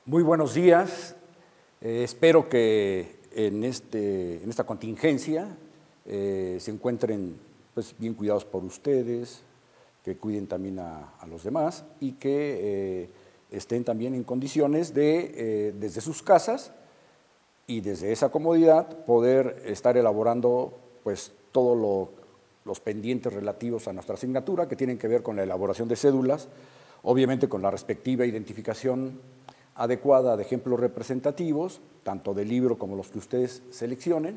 Muy buenos días. Espero que en esta contingencia se encuentren bien cuidados por ustedes, que cuiden también a los demás y que estén también en condiciones de, desde sus casas y desde esa comodidad, poder estar elaborando todos los pendientes relativos a nuestra asignatura, que tienen que ver con la elaboración de cédulas, obviamente con la respectiva identificación adecuada de ejemplos representativos, tanto del libro como los que ustedes seleccionen,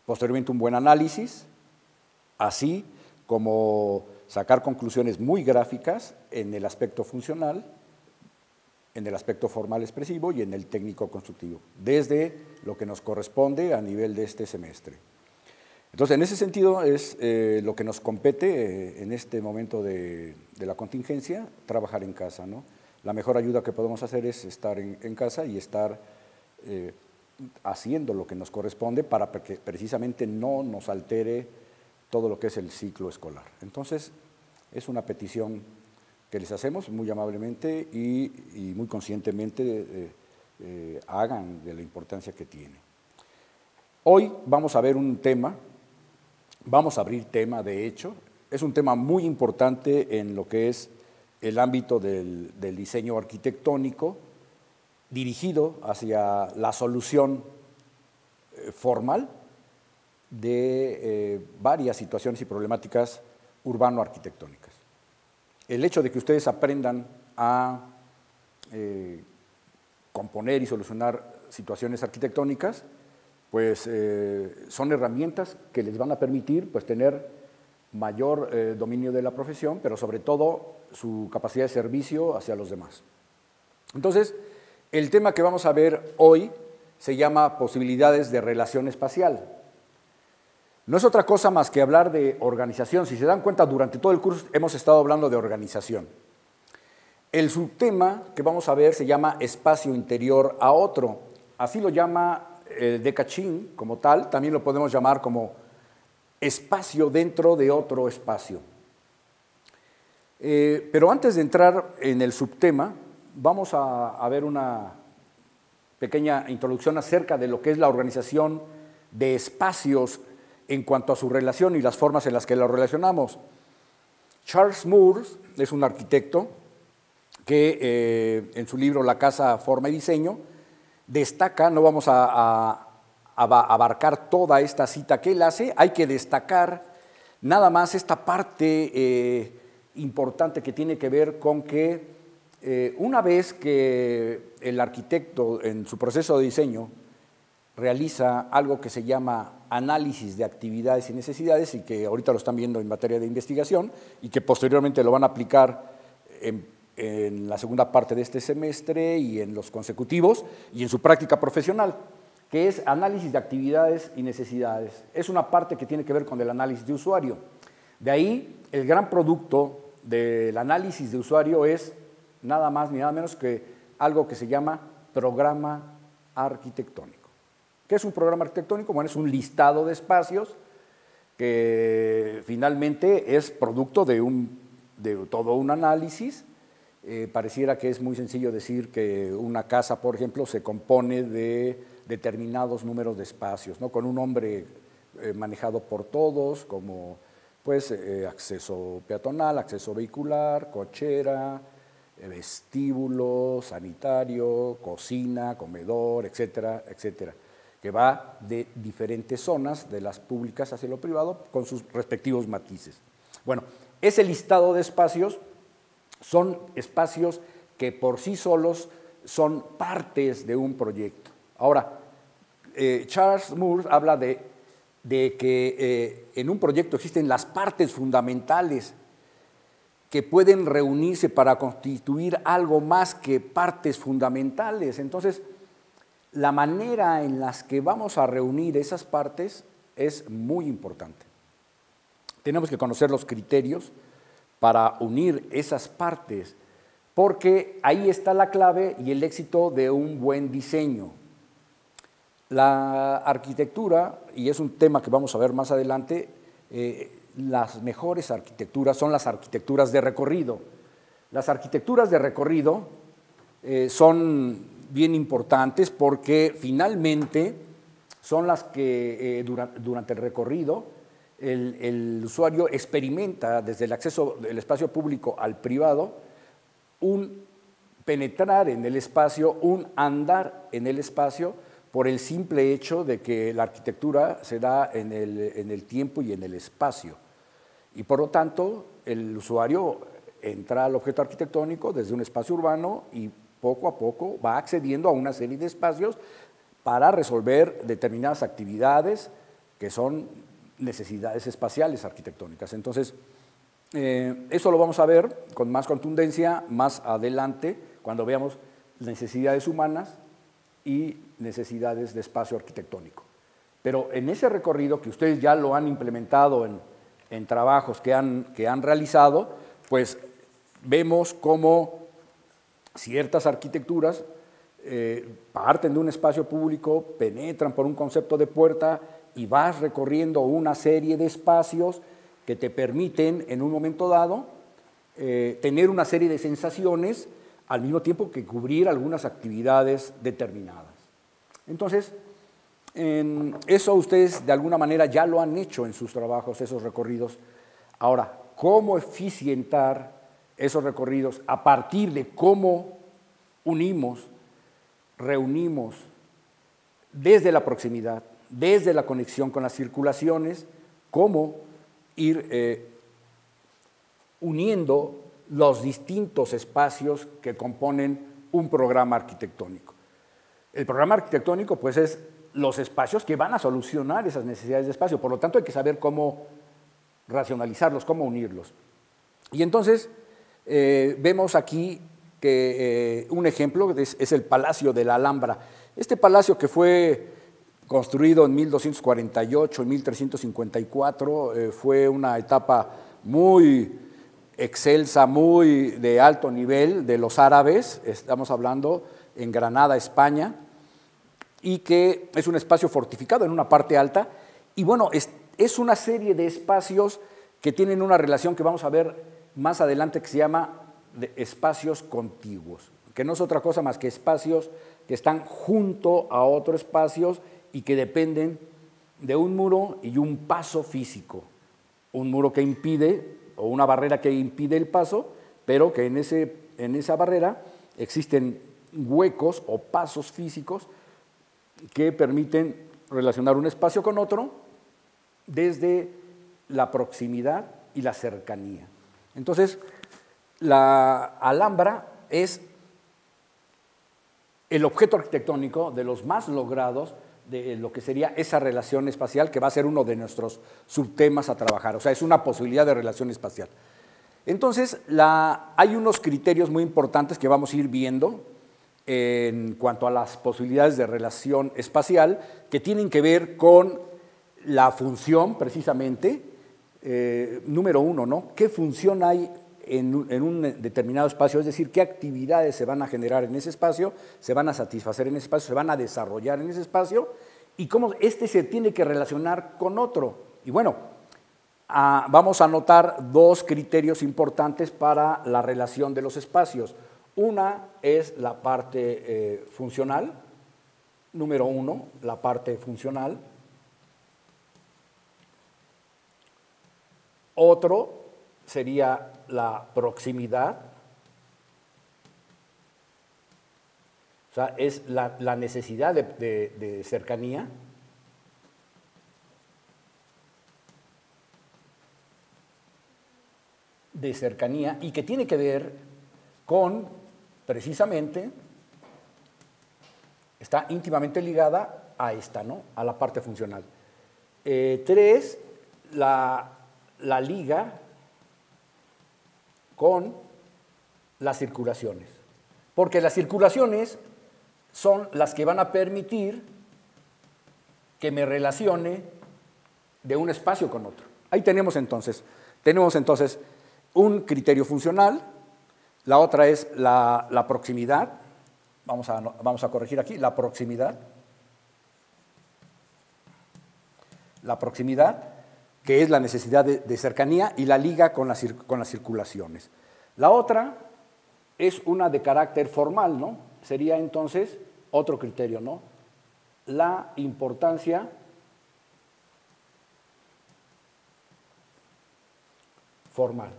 posteriormente un buen análisis, así como sacar conclusiones muy gráficas en el aspecto funcional, en el aspecto formal expresivo y en el técnico constructivo, desde lo que nos corresponde a nivel de este semestre. Entonces, en ese sentido es lo que nos compete en este momento de la contingencia, trabajar en casa, ¿no? La mejor ayuda que podemos hacer es estar en casa y estar haciendo lo que nos corresponde para que precisamente no nos altere todo lo que es el ciclo escolar. Entonces, es una petición que les hacemos muy amablemente y muy conscientemente hagan de la importancia que tiene. Hoy vamos a ver un tema, vamos a abrir tema, de hecho, es un tema muy importante en lo que es el ámbito del diseño arquitectónico, dirigido hacia la solución formal de varias situaciones y problemáticas urbano-arquitectónicas. El hecho de que ustedes aprendan a componer y solucionar situaciones arquitectónicas, son herramientas que les van a permitir tener mayor dominio de la profesión, pero sobre todo su capacidad de servicio hacia los demás. Entonces, el tema que vamos a ver hoy se llama posibilidades de relación espacial. No es otra cosa más que hablar de organización. Si se dan cuenta, durante todo el curso hemos estado hablando de organización. El subtema que vamos a ver se llama espacio interior a otro. Así lo llama de Cachín como tal, también lo podemos llamar como espacio dentro de otro espacio. Pero antes de entrar en el subtema, vamos a ver una pequeña introducción acerca de lo que es la organización de espacios en cuanto a su relación y las formas en las que la relacionamos. Charles Moore es un arquitecto que en su libro La casa, forma y diseño destaca, no vamos a abarcar toda esta cita que él hace, hay que destacar nada más esta parte importante que tiene que ver con que una vez que el arquitecto en su proceso de diseño realiza algo que se llama análisis de actividades y necesidades y que ahorita lo están viendo en materia de investigación y que posteriormente lo van a aplicar en la segunda parte de este semestre y en los consecutivos y en su práctica profesional, que es análisis de actividades y necesidades. Es una parte que tiene que ver con el análisis de usuario. De ahí, el gran producto del análisis de usuario es nada más ni nada menos que algo que se llama programa arquitectónico. ¿Qué es un programa arquitectónico? Bueno, es un listado de espacios que finalmente es producto de todo un análisis. Pareciera que es muy sencillo decir que una casa, por ejemplo, se compone de determinados números de espacios, ¿no? Con un nombre manejado por todos, como acceso peatonal, acceso vehicular, cochera, vestíbulo, sanitario, cocina, comedor, etcétera, etcétera, que va de diferentes zonas, de las públicas hacia lo privado, con sus respectivos matices. Bueno, ese listado de espacios son espacios que por sí solos son partes de un proyecto. Ahora, Charles Moore habla de que en un proyecto existen las partes fundamentales que pueden reunirse para constituir algo más que partes fundamentales. Entonces, la manera en la que vamos a reunir esas partes es muy importante. Tenemos que conocer los criterios para unir esas partes, porque ahí está la clave y el éxito de un buen diseño. La arquitectura, y es un tema que vamos a ver más adelante, las mejores arquitecturas son las arquitecturas de recorrido. Las arquitecturas de recorrido son bien importantes porque finalmente son las que durante el recorrido el usuario experimenta desde el acceso del espacio público al privado un penetrar en el espacio, un andar en el espacio por el simple hecho de que la arquitectura se da en el tiempo y en el espacio. Y por lo tanto, el usuario entra al objeto arquitectónico desde un espacio urbano y poco a poco va accediendo a una serie de espacios para resolver determinadas actividades que son necesidades espaciales arquitectónicas. Entonces, eso lo vamos a ver con más contundencia más adelante, cuando veamos necesidades humanas y necesidades de espacio arquitectónico. Pero en ese recorrido que ustedes ya lo han implementado en trabajos que han realizado, pues vemos cómo ciertas arquitecturas parten de un espacio público, penetran por un concepto de puerta y vas recorriendo una serie de espacios que te permiten en un momento dado tener una serie de sensaciones al mismo tiempo que cubrir algunas actividades determinadas. Entonces, eso ustedes de alguna manera ya lo han hecho en sus trabajos, esos recorridos. Ahora, ¿cómo eficientar esos recorridos a partir de cómo unimos, reunimos desde la proximidad, desde la conexión con las circulaciones, cómo ir uniendo los distintos espacios que componen un programa arquitectónico? El programa arquitectónico, pues, es los espacios que van a solucionar esas necesidades de espacio, por lo tanto hay que saber cómo racionalizarlos, cómo unirlos. Y entonces vemos aquí que un ejemplo es el Palacio de la Alhambra. Este palacio, que fue construido en 1248 y 1354, fue una etapa muy excelsa, muy de alto nivel de los árabes, estamos hablando en Granada, España, y que es un espacio fortificado en una parte alta, y bueno, es una serie de espacios que tienen una relación que vamos a ver más adelante, que se llama de espacios contiguos, que no es otra cosa más que espacios que están junto a otros espacios y que dependen de un muro y un paso físico, un muro que impide, o una barrera que impide el paso, pero que en esa barrera existen huecos o pasos físicos que permiten relacionar un espacio con otro desde la proximidad y la cercanía. Entonces, la Alhambra es el objeto arquitectónico de los más logrados de lo que sería esa relación espacial, que va a ser uno de nuestros subtemas a trabajar, o sea, es una posibilidad de relación espacial. Entonces, hay unos criterios muy importantes que vamos a ir viendo en cuanto a las posibilidades de relación espacial, que tienen que ver con la función, precisamente, número uno, ¿no? ¿Qué función hay en un determinado espacio? Es decir, qué actividades se van a generar en ese espacio, se van a satisfacer en ese espacio, se van a desarrollar en ese espacio, y cómo este se tiene que relacionar con otro. Y bueno, vamos a anotar dos criterios importantes para la relación de los espacios. Una es la parte funcional, número uno, la parte funcional. Otro sería la proximidad, o sea, es la necesidad de cercanía. De cercanía, y que tiene que ver con, precisamente, está íntimamente ligada a esta, ¿no? A la parte funcional. Tres, la liga con las circulaciones, porque las circulaciones son las que van a permitir que me relacione de un espacio con otro. Ahí tenemos entonces un criterio funcional, la otra es la proximidad, vamos a corregir aquí, la proximidad, que es la necesidad de cercanía, y la liga con las circulaciones. La otra es una de carácter formal, ¿no? Sería entonces otro criterio, ¿no? La importancia formal,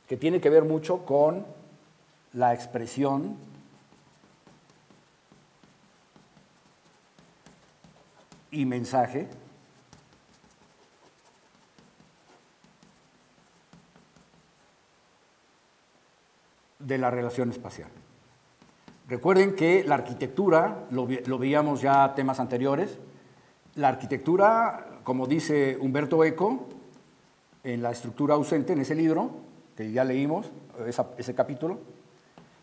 que tiene que ver mucho con la expresión y mensaje de la relación espacial. Recuerden que la arquitectura, lo veíamos ya temas anteriores, la arquitectura, como dice Humberto Eco, en La estructura ausente, en ese libro, que ya leímos, ese capítulo,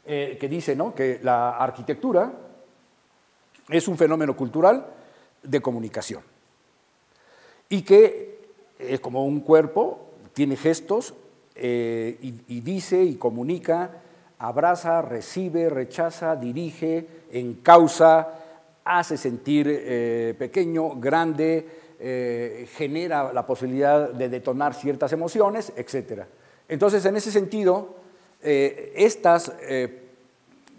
que dice, ¿no?, que la arquitectura es un fenómeno cultural de comunicación y que es como un cuerpo, tiene gestos y dice y comunica, abraza, recibe, rechaza, dirige, encausa, hace sentir pequeño, grande, genera la posibilidad de detonar ciertas emociones, etc. Entonces, en ese sentido, estas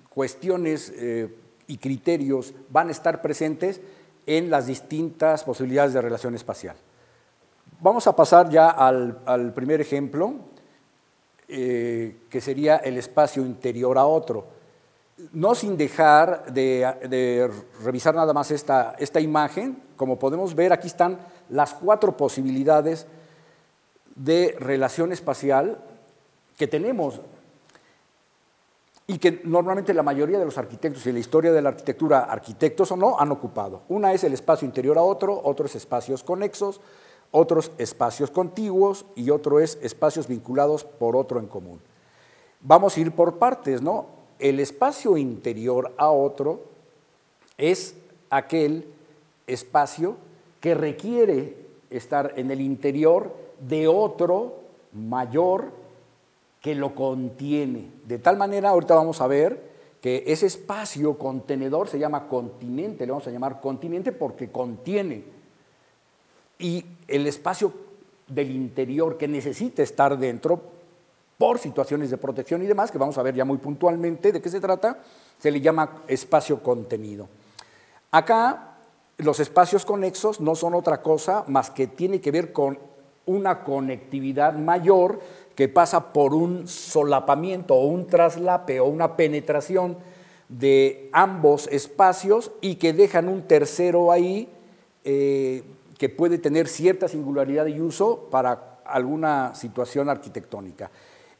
cuestiones y criterios van a estar presentes en las distintas posibilidades de relación espacial. Vamos a pasar ya al primer ejemplo, que sería el espacio interior a otro. No sin dejar de revisar nada más esta imagen, como podemos ver, aquí están las 4 posibilidades de relación espacial que tenemos y que normalmente la mayoría de los arquitectos y la historia de la arquitectura, arquitectos o no, han ocupado. Una es el espacio interior a otro, otros espacios conexos, otros espacios contiguos y otro es espacios vinculados por otro en común. Vamos a ir por partes, ¿no? El espacio interior a otro es aquel espacio que requiere estar en el interior de otro mayor que lo contiene. De tal manera, ahorita vamos a ver que ese espacio contenedor se llama continente, le vamos a llamar continente porque contiene. Y el espacio del interior que necesita estar dentro por situaciones de protección y demás, que vamos a ver ya muy puntualmente de qué se trata, se le llama espacio contenido. Acá los espacios conexos no son otra cosa más que tiene que ver con una conectividad mayor que pasa por un solapamiento o un traslape o una penetración de ambos espacios y que dejan un tercero ahí que puede tener cierta singularidad y uso para alguna situación arquitectónica.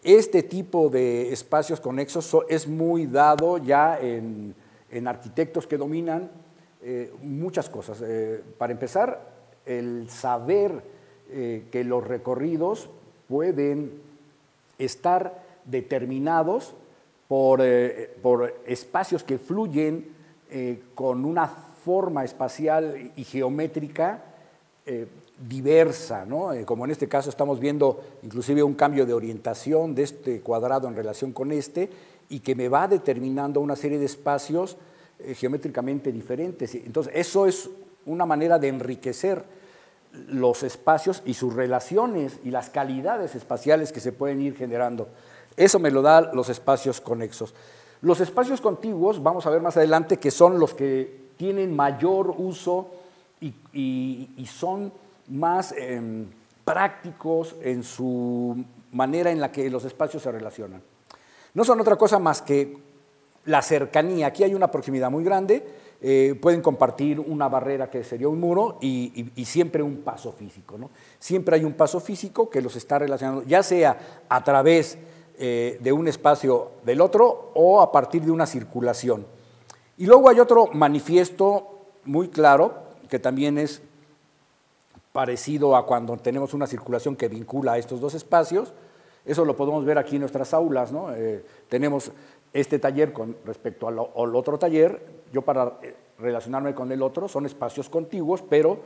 Este tipo de espacios conexos es muy dado ya en arquitectos que dominan muchas cosas. Para empezar, el saber que los recorridos pueden estar determinados por espacios que fluyen con una forma espacial y geométrica diversa, ¿no? Como en este caso estamos viendo inclusive un cambio de orientación de este cuadrado en relación con este y que me va determinando una serie de espacios geométricamente diferentes. Entonces, eso es una manera de enriquecer los espacios y sus relaciones y las calidades espaciales que se pueden ir generando. Eso me lo da los espacios conexos. Los espacios contiguos, vamos a ver más adelante, que son los que tienen mayor uso y son más prácticos en su manera en la que los espacios se relacionan. No son otra cosa más que la cercanía. Aquí hay una proximidad muy grande, pueden compartir una barrera que sería un muro y siempre un paso físico, ¿no? Siempre hay un paso físico que los está relacionando, ya sea a través de un espacio del otro o a partir de una circulación. Y luego hay otro manifiesto muy claro, que también es parecido a cuando tenemos una circulación que vincula a estos dos espacios. Eso lo podemos ver aquí en nuestras aulas, ¿no? Tenemos este taller con respecto al otro taller. Yo para relacionarme con el otro son espacios contiguos, pero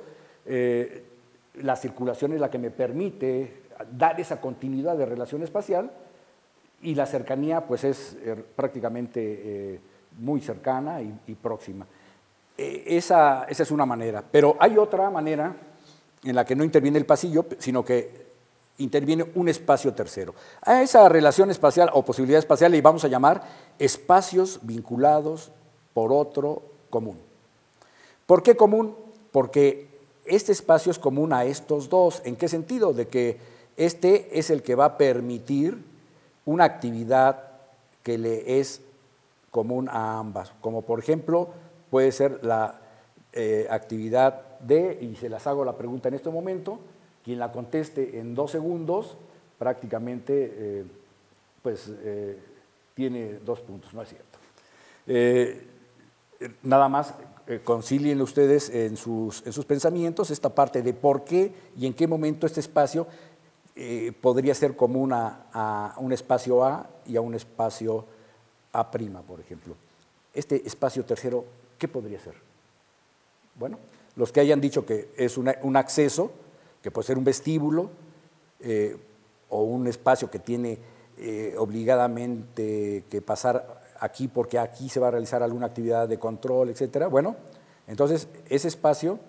la circulación es la que me permite dar esa continuidad de relación espacial y la cercanía pues es prácticamente muy cercana y próxima. Esa es una manera, pero hay otra manera en la que no interviene el pasillo, sino que interviene un espacio tercero. A esa relación espacial o posibilidad espacial le vamos a llamar espacios vinculados por otro común. ¿Por qué común? Porque este espacio es común a estos dos. ¿En qué sentido? De que este es el que va a permitir una actividad que le es común a ambas, como por ejemplo puede ser la actividad de, y se las hago la pregunta en este momento, quien la conteste en 2 segundos prácticamente tiene 2 puntos, no es cierto. Nada más concilien ustedes en sus pensamientos esta parte de por qué y en qué momento este espacio podría ser común a un espacio A y a un espacio A', por ejemplo. Este espacio tercero, ¿qué podría ser? Bueno, los que hayan dicho que es un acceso, que puede ser un vestíbulo o un espacio que tiene obligadamente que pasar aquí porque aquí se va a realizar alguna actividad de control, etcétera. Bueno, entonces ese espacio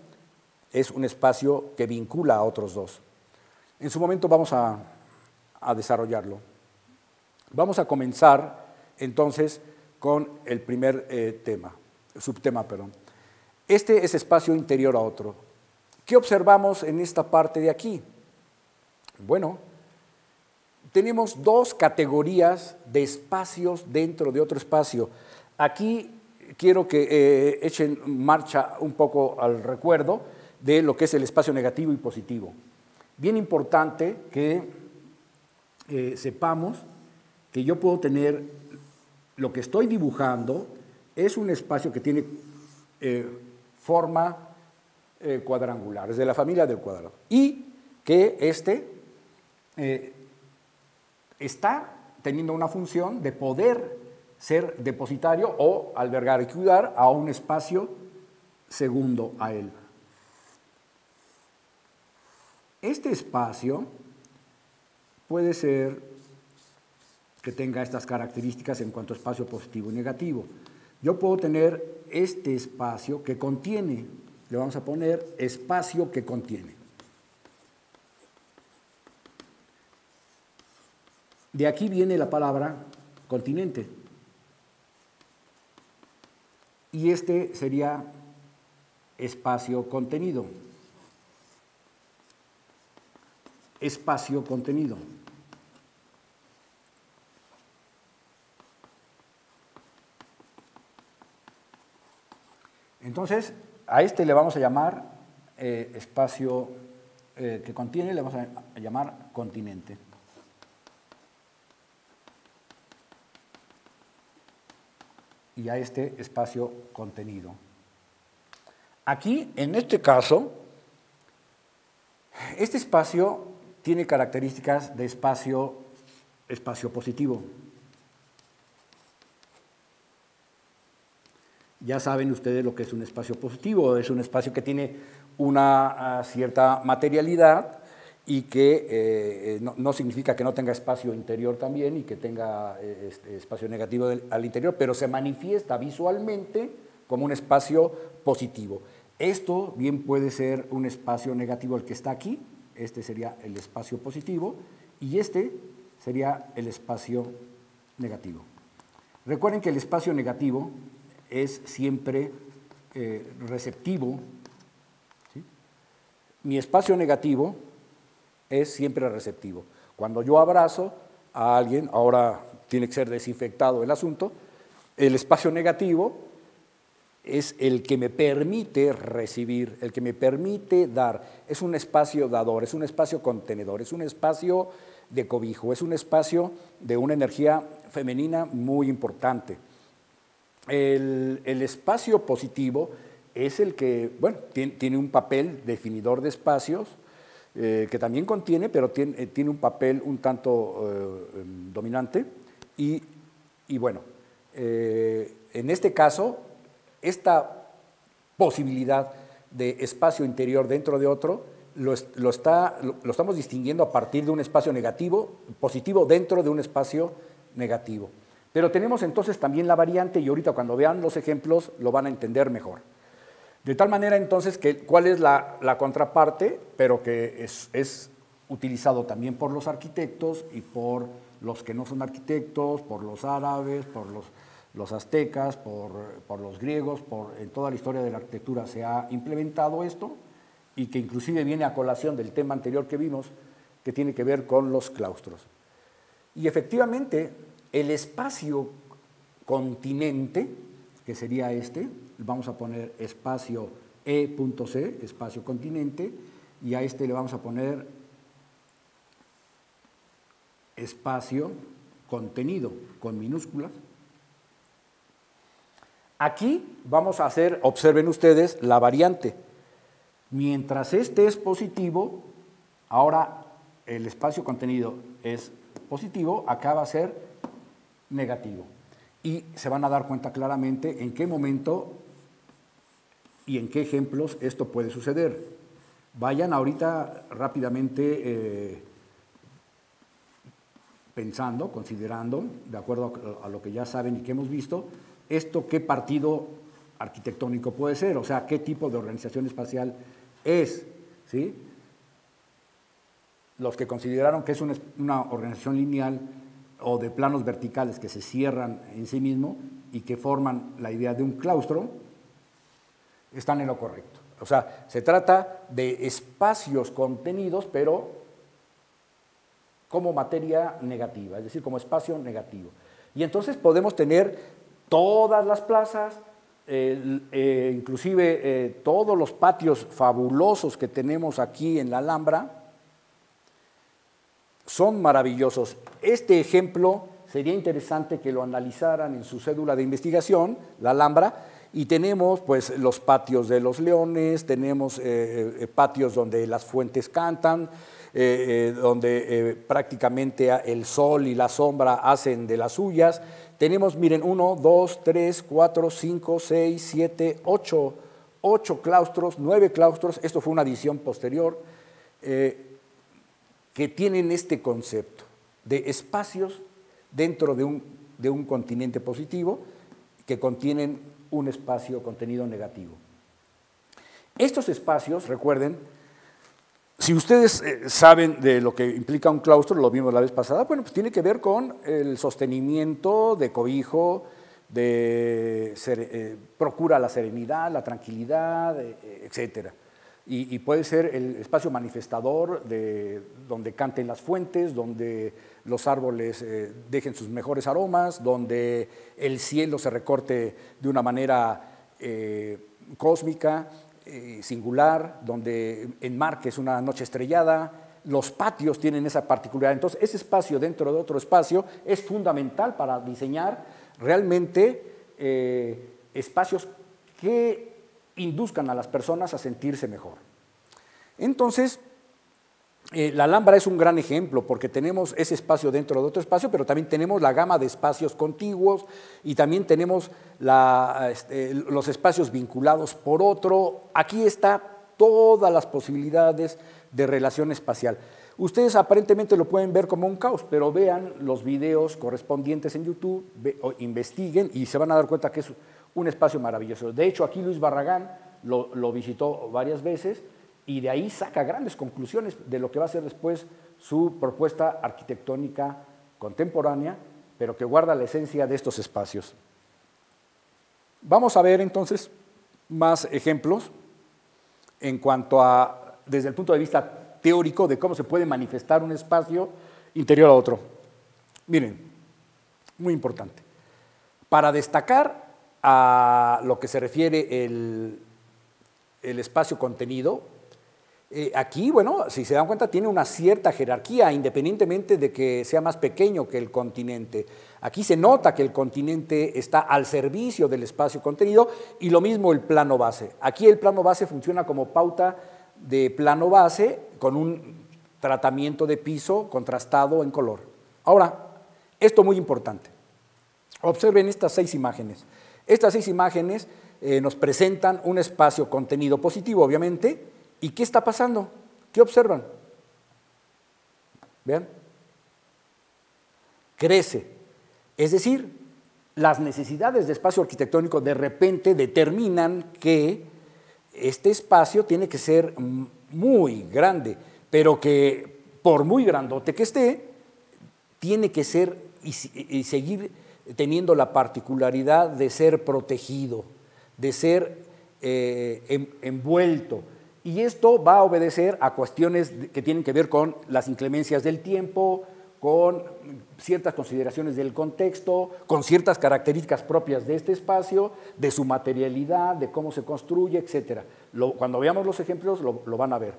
es un espacio que vincula a otros dos. En su momento vamos a desarrollarlo. Vamos a comenzar entonces con el primer subtema. Este es espacio interior a otro. ¿Qué observamos en esta parte de aquí? Bueno, tenemos 2 categorías de espacios dentro de otro espacio. Aquí quiero que echen marcha un poco al recuerdo de lo que es el espacio negativo y positivo. Bien importante que sepamos que yo puedo tener lo que estoy dibujando es un espacio que tiene forma cuadrangular, es de la familia del cuadrado, y que está teniendo una función de poder ser depositario o albergar y cuidar a un espacio segundo a él. Este espacio puede ser que tenga estas características en cuanto a espacio positivo y negativo. Yo puedo tener este espacio que contiene, le vamos a poner espacio que contiene. De aquí viene la palabra continente. Y este sería espacio contenido. Espacio contenido. Entonces, a este le vamos a llamar espacio que contiene, le vamos a llamar continente. Y a este espacio contenido. Aquí, en este caso, este espacio tiene características de espacio positivo. Ya saben ustedes lo que es un espacio positivo, es un espacio que tiene una cierta materialidad y que no significa que no tenga espacio interior también y que tenga espacio negativo al interior, pero se manifiesta visualmente como un espacio positivo. Esto bien puede ser un espacio negativo el que está aquí, este sería el espacio positivo y este sería el espacio negativo. Recuerden que el espacio negativo es siempre receptivo, ¿sí? Mi espacio negativo es siempre receptivo. Cuando yo abrazo a alguien, ahora tiene que ser desinfectado el asunto, el espacio negativo es el que me permite recibir, el que me permite dar. Es un espacio dador, es un espacio contenedor, es un espacio de cobijo, es un espacio de una energía femenina muy importante. El espacio positivo es el que, bueno, tiene un papel definidor de espacios, que también contiene, pero tiene un papel un tanto dominante. Y bueno, en este caso, esta posibilidad de espacio interior dentro de otro lo estamos distinguiendo a partir de un espacio positivo dentro de un espacio negativo. Pero tenemos entonces también la variante y ahorita cuando vean los ejemplos lo van a entender mejor. De tal manera entonces que cuál es la contraparte, pero que es utilizado también por los arquitectos y por los que no son arquitectos, por los árabes, por los aztecas, por los griegos, en toda la historia de la arquitectura se ha implementado esto, y que inclusive viene a colación del tema anterior que vimos, que tiene que ver con los claustros. Y efectivamente, el espacio continente, que sería este, vamos a poner espacio E.C, espacio continente, y a este le vamos a poner espacio contenido, con minúsculas. Aquí vamos a hacer, observen ustedes, la variante. Mientras este es positivo, ahora el espacio contenido es positivo, acá va a ser negativo. Y se van a dar cuenta claramente en qué momento y en qué ejemplos esto puede suceder. Vayan ahorita rápidamente pensando, considerando, de acuerdo a lo que ya saben y que hemos visto, esto qué partido arquitectónico puede ser, o sea, qué tipo de organización espacial es, ¿sí? Los que consideraron que es una organización lineal o de planos verticales que se cierran en sí mismo y que forman la idea de un claustro, están en lo correcto. O sea, se trata de espacios contenidos, pero como materia negativa, es decir, como espacio negativo. Y entonces podemos tener todas las plazas, inclusive todos los patios fabulosos que tenemos aquí en la Alhambra, son maravillosos. Este ejemplo sería interesante que lo analizaran en su cédula de investigación, la Alhambra, y tenemos pues los patios de los leones, tenemos patios donde las fuentes cantan, donde prácticamente el sol y la sombra hacen de las suyas. Tenemos, miren, 1, 2, 3, 4, 5, 6, 7, 8 claustros, 9 claustros, esto fue una adición posterior, que tienen este concepto de espacios dentro de un continente positivo que contienen un espacio contenido negativo. Estos espacios, recuerden, si ustedes saben de lo que implica un claustro, lo vimos la vez pasada, bueno, pues tiene que ver con el sostenimiento de cobijo, procura la serenidad, la tranquilidad, etcétera. Y puede ser el espacio manifestador donde canten las fuentes, donde los árboles dejen sus mejores aromas, donde el cielo se recorte de una manera cósmica, singular, donde enmarques una noche estrellada. Los patios tienen esa particularidad. Entonces, ese espacio dentro de otro espacio es fundamental para diseñar realmente espacios que induzcan a las personas a sentirse mejor. Entonces, la Alhambra es un gran ejemplo porque tenemos ese espacio dentro de otro espacio, pero también tenemos la gama de espacios contiguos y también tenemos los espacios vinculados por otro. Aquí está todas las posibilidades de relación espacial. Ustedes aparentemente lo pueden ver como un caos, pero vean los videos correspondientes en YouTube, investiguen y se van a dar cuenta que es un espacio maravilloso. De hecho, aquí Luis Barragán lo visitó varias veces y de ahí saca grandes conclusiones de lo que va a ser después su propuesta arquitectónica contemporánea, pero que guarda la esencia de estos espacios. Vamos a ver entonces más ejemplos en cuanto a, desde el punto de vista teórico, de cómo se puede manifestar un espacio interior a otro. Miren, muy importante. Para destacar a lo que se refiere el espacio contenido, aquí, bueno, si se dan cuenta, tiene una cierta jerarquía, independientemente de que sea más pequeño que el continente. Aquí se nota que el continente está al servicio del espacio contenido y lo mismo el plano base. Aquí el plano base funciona como pauta de plano base con un tratamiento de piso contrastado en color. Ahora, esto muy importante. Observen estas 6 imágenes. Estas 6 imágenes nos presentan un espacio contenido positivo, obviamente. ¿Y qué está pasando? ¿Qué observan? ¿Vean? Crece. Es decir, las necesidades de espacio arquitectónico de repente determinan que este espacio tiene que ser muy grande, pero que por muy grandote que esté, tiene que ser y seguir teniendo la particularidad de ser protegido, de ser envuelto. Y esto va a obedecer a cuestiones que tienen que ver con las inclemencias del tiempo, con ciertas consideraciones del contexto, con ciertas características propias de este espacio, de su materialidad, de cómo se construye, etc. Cuando veamos los ejemplos lo van a ver.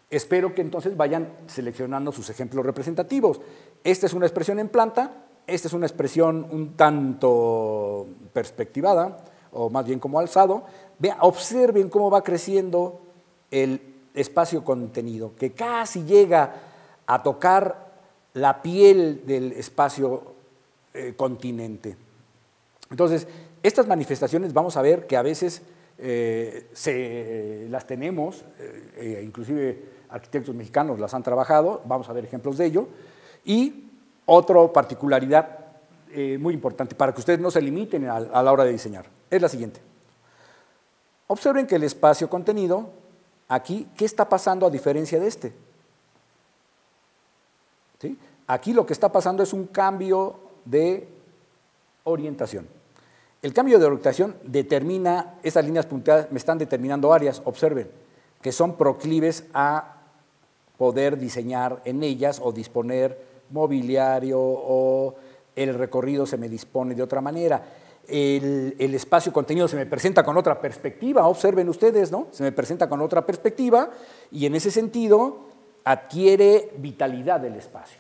Espero que entonces vayan seleccionando sus ejemplos representativos. Esta es una expresión en planta, esta es una expresión un tanto perspectivada, o más bien como alzado. Observen cómo va creciendo el espacio contenido, que casi llega a tocar la piel del espacio continente. Entonces, estas manifestaciones vamos a ver que a veces las tenemos, inclusive arquitectos mexicanos las han trabajado, vamos a ver ejemplos de ello. Y otra particularidad muy importante, para que ustedes no se limiten a la hora de diseñar, es la siguiente. Observen que el espacio contenido, aquí, ¿qué está pasando a diferencia de este? ¿Sí? Aquí lo que está pasando es un cambio de orientación. El cambio de orientación determina, estas líneas punteadas me están determinando áreas, observen, que son proclives a poder diseñar en ellas o disponer mobiliario o el recorrido se me dispone de otra manera. El espacio contenido se me presenta con otra perspectiva, observen ustedes, ¿no? Se me presenta con otra perspectiva y en ese sentido adquiere vitalidad del espacio.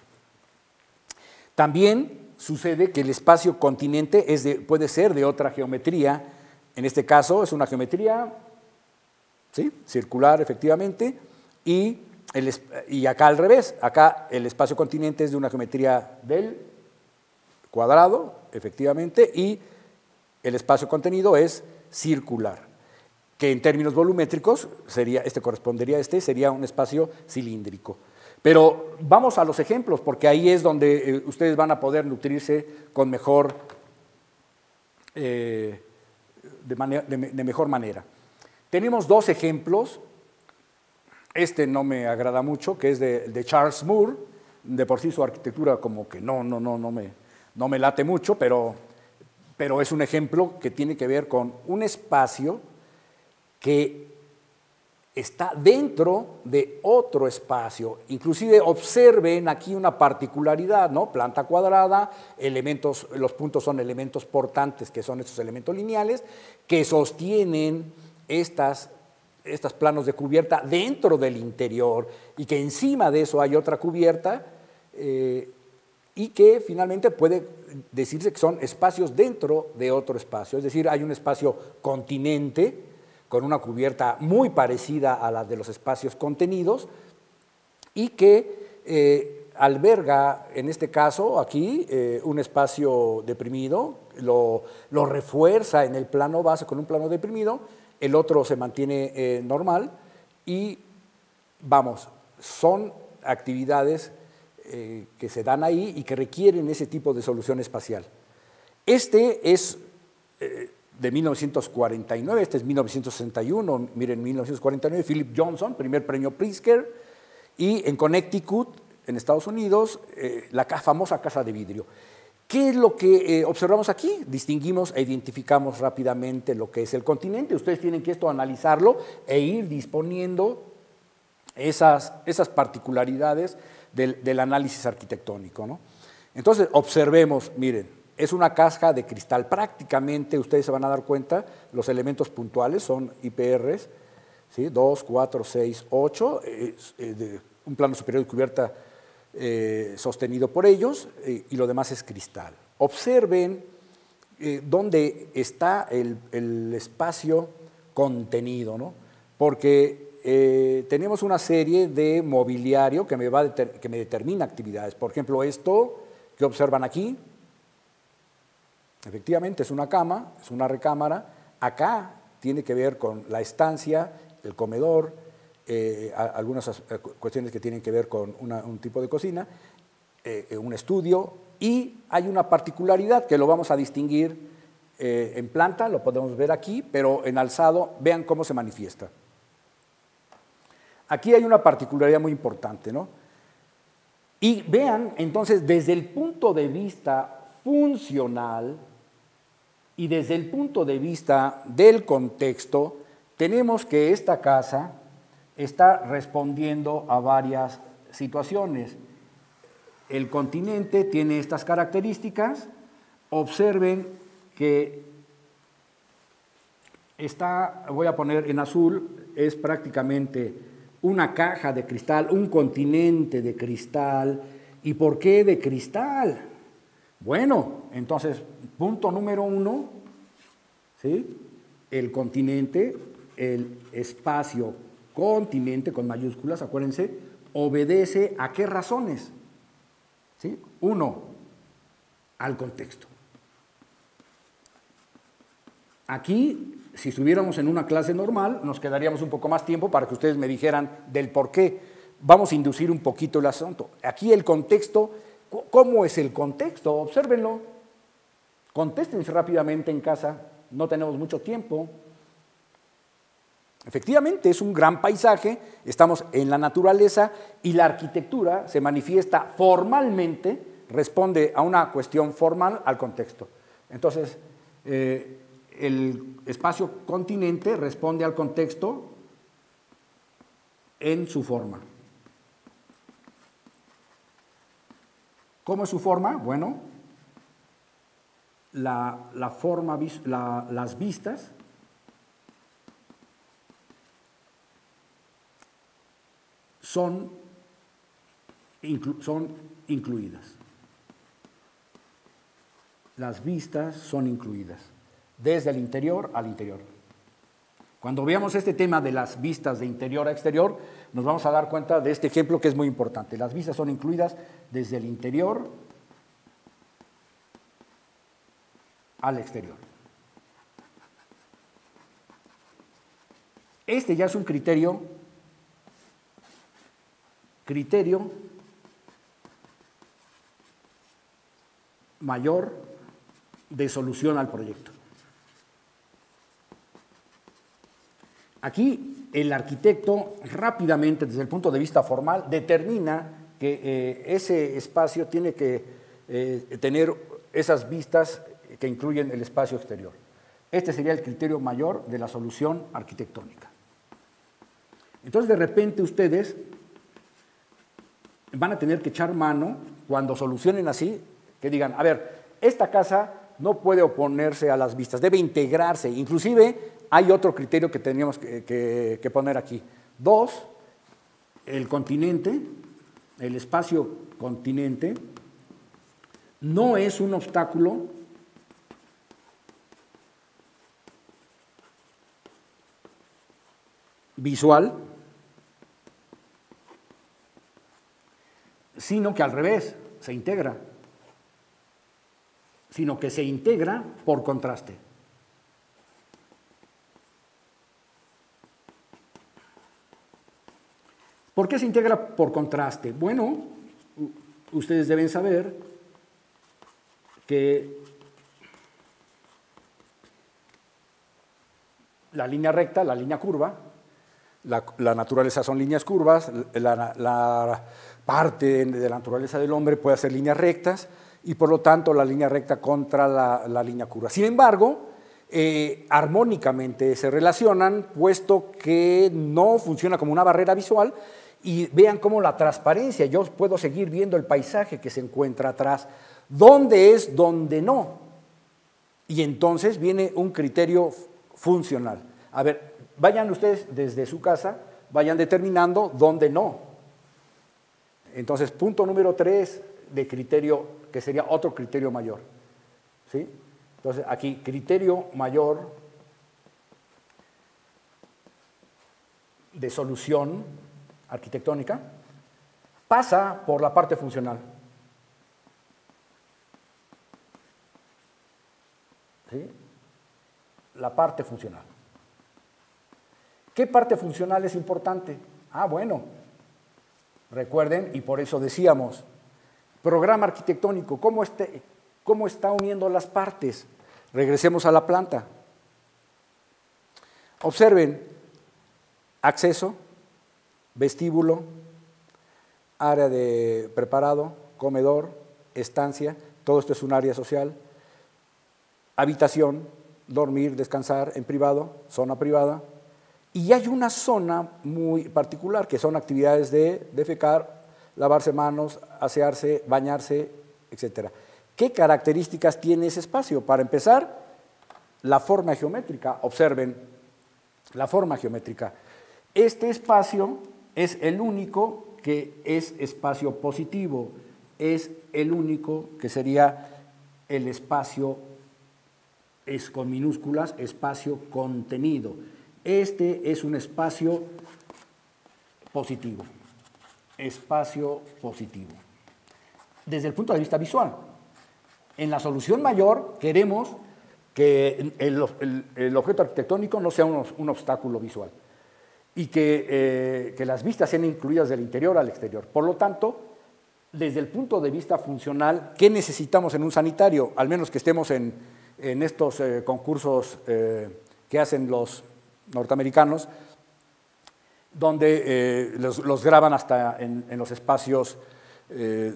También sucede que el espacio continente puede ser de otra geometría, en este caso es una geometría, ¿sí?, circular efectivamente, y acá al revés, acá el espacio continente es de una geometría del cuadrado, efectivamente, y el espacio contenido es circular, que en términos volumétricos sería un espacio cilíndrico. Pero vamos a los ejemplos, porque ahí es donde ustedes van a poder nutrirse con mejor, de mejor manera. Tenemos dos ejemplos. Este no me agrada mucho, que es de Charles Moore. De por sí su arquitectura como que no me late mucho, pero es un ejemplo que tiene que ver con un espacio que está dentro de otro espacio. Inclusive observen aquí una particularidad, ¿no? Planta cuadrada, los puntos son elementos portantes, que son estos elementos lineales, que sostienen estos planos de cubierta dentro del interior y que encima de eso hay otra cubierta y que finalmente puede decirse que son espacios dentro de otro espacio. Es decir, hay un espacio continente con una cubierta muy parecida a la de los espacios contenidos y que alberga, en este caso, aquí, un espacio deprimido, lo refuerza en el plano base con un plano deprimido, el otro se mantiene normal y, vamos, son actividades que se dan ahí y que requieren ese tipo de solución espacial. Este es de 1949, este es 1961, miren, 1949, Philip Johnson, primer premio Pritzker, y en Connecticut, en Estados Unidos, la famosa casa de vidrio. ¿Qué es lo que observamos aquí? Distinguimos e identificamos rápidamente lo que es el continente. Ustedes tienen que analizarlo e ir disponiendo esas particularidades del análisis arquitectónico, ¿no? Entonces, observemos, miren, es una caja de cristal. Prácticamente, ustedes se van a dar cuenta, los elementos puntuales son IPRs, ¿sí? 2, 4, 6, 8, un plano superior de cubierta sostenido por ellos, y lo demás es cristal. Observen dónde está el espacio contenido, ¿no? Porque tenemos una serie de mobiliario que me determina actividades. Por ejemplo, esto que observan aquí, efectivamente es una cama, es una recámara. Acá tiene que ver con la estancia, el comedor, algunas cuestiones que tienen que ver con un tipo de cocina, un estudio, y hay una particularidad que lo vamos a distinguir en planta, lo podemos ver aquí, pero en alzado, vean cómo se manifiesta. Aquí hay una particularidad muy importante, ¿no? Y vean, entonces, desde el punto de vista funcional y desde el punto de vista del contexto, tenemos que esta casa está respondiendo a varias situaciones. El continente tiene estas características. Observen que está, voy a poner en azul, es prácticamente una caja de cristal, un continente de cristal. ¿Y por qué de cristal? Bueno, entonces, punto número 1, ¿sí? El continente, el espacio continente con mayúsculas, acuérdense, obedece ¿a qué razones? ¿Sí? 1, al contexto. Aquí, si estuviéramos en una clase normal, nos quedaríamos un poco más tiempo para que ustedes me dijeran del por qué. Vamos a inducir un poquito el asunto. Aquí el contexto, ¿cómo es el contexto? Obsérvenlo. Contéstense rápidamente en casa, no tenemos mucho tiempo. Efectivamente, es un gran paisaje, estamos en la naturaleza y la arquitectura se manifiesta formalmente, responde a una cuestión formal al contexto. Entonces, el espacio continente responde al contexto en su forma. ¿Cómo es su forma? Bueno, las vistas son incluidas. Las vistas son incluidas, desde el interior al interior. Cuando veamos este tema de las vistas de interior a exterior, nos vamos a dar cuenta de este ejemplo que es muy importante. Las vistas son incluidas desde el interior al exterior. Este ya es un criterio mayor de solución al proyecto. Aquí el arquitecto rápidamente, desde el punto de vista formal, determina que ese espacio tiene que tener esas vistas que incluyen el espacio exterior. Este sería el criterio mayor de la solución arquitectónica. Entonces, de repente ustedes van a tener que echar mano, cuando solucionen así, que digan, a ver, esta casa no puede oponerse a las vistas, debe integrarse. Inclusive hay otro criterio que teníamos que poner aquí. 2, el continente, el espacio continente, no es un obstáculo visual, sino que al revés, se integra, sino que se integra por contraste. ¿Por qué se integra por contraste? Bueno, ustedes deben saber que la línea recta, la línea curva, la naturaleza son líneas curvas, la parte de la naturaleza del hombre puede hacer líneas rectas y por lo tanto la línea recta contra la línea curva. Sin embargo, armónicamente se relacionan, puesto que no funciona como una barrera visual. Y vean cómo la transparencia, yo puedo seguir viendo el paisaje que se encuentra atrás, dónde es, dónde no. Y entonces viene un criterio funcional. A ver, vayan ustedes desde su casa, vayan determinando dónde no. Entonces, punto número 3 de criterio, que sería otro criterio mayor. ¿Sí? Entonces, aquí, criterio mayor de solución arquitectónica, pasa por la parte funcional. ¿Sí? La parte funcional. ¿Qué parte funcional es importante? Ah, bueno, recuerden, y por eso decíamos, programa arquitectónico, ¿cómo está uniendo las partes? Regresemos a la planta. Observen, acceso, vestíbulo, área de preparado, comedor, estancia, todo esto es un área social, habitación, dormir, descansar en privado, zona privada, y hay una zona muy particular que son actividades de defecar, lavarse manos, asearse, bañarse, etc. ¿Qué características tiene ese espacio? Para empezar, la forma geométrica. Observen la forma geométrica. Este espacio es el único que es espacio positivo, es el único que sería el espacio, es con minúsculas, espacio contenido. Este es un espacio positivo, espacio positivo. Desde el punto de vista visual, en la solución mayor queremos que el objeto arquitectónico no sea un obstáculo visual y que las vistas sean incluidas del interior al exterior. Por lo tanto, desde el punto de vista funcional, ¿qué necesitamos en un sanitario? Al menos que estemos en estos concursos que hacen los norteamericanos, donde los graban hasta en los espacios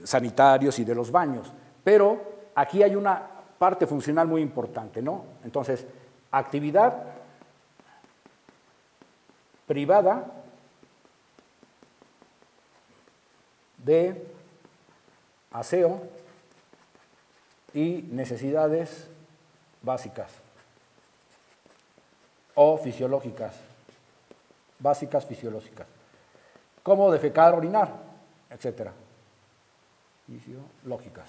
sanitarios y de los baños. Pero aquí hay una parte funcional muy importante, ¿no? Entonces, actividad privada de aseo y necesidades básicas o fisiológicas, básicas fisiológicas, como defecar, orinar, etcétera, fisiológicas.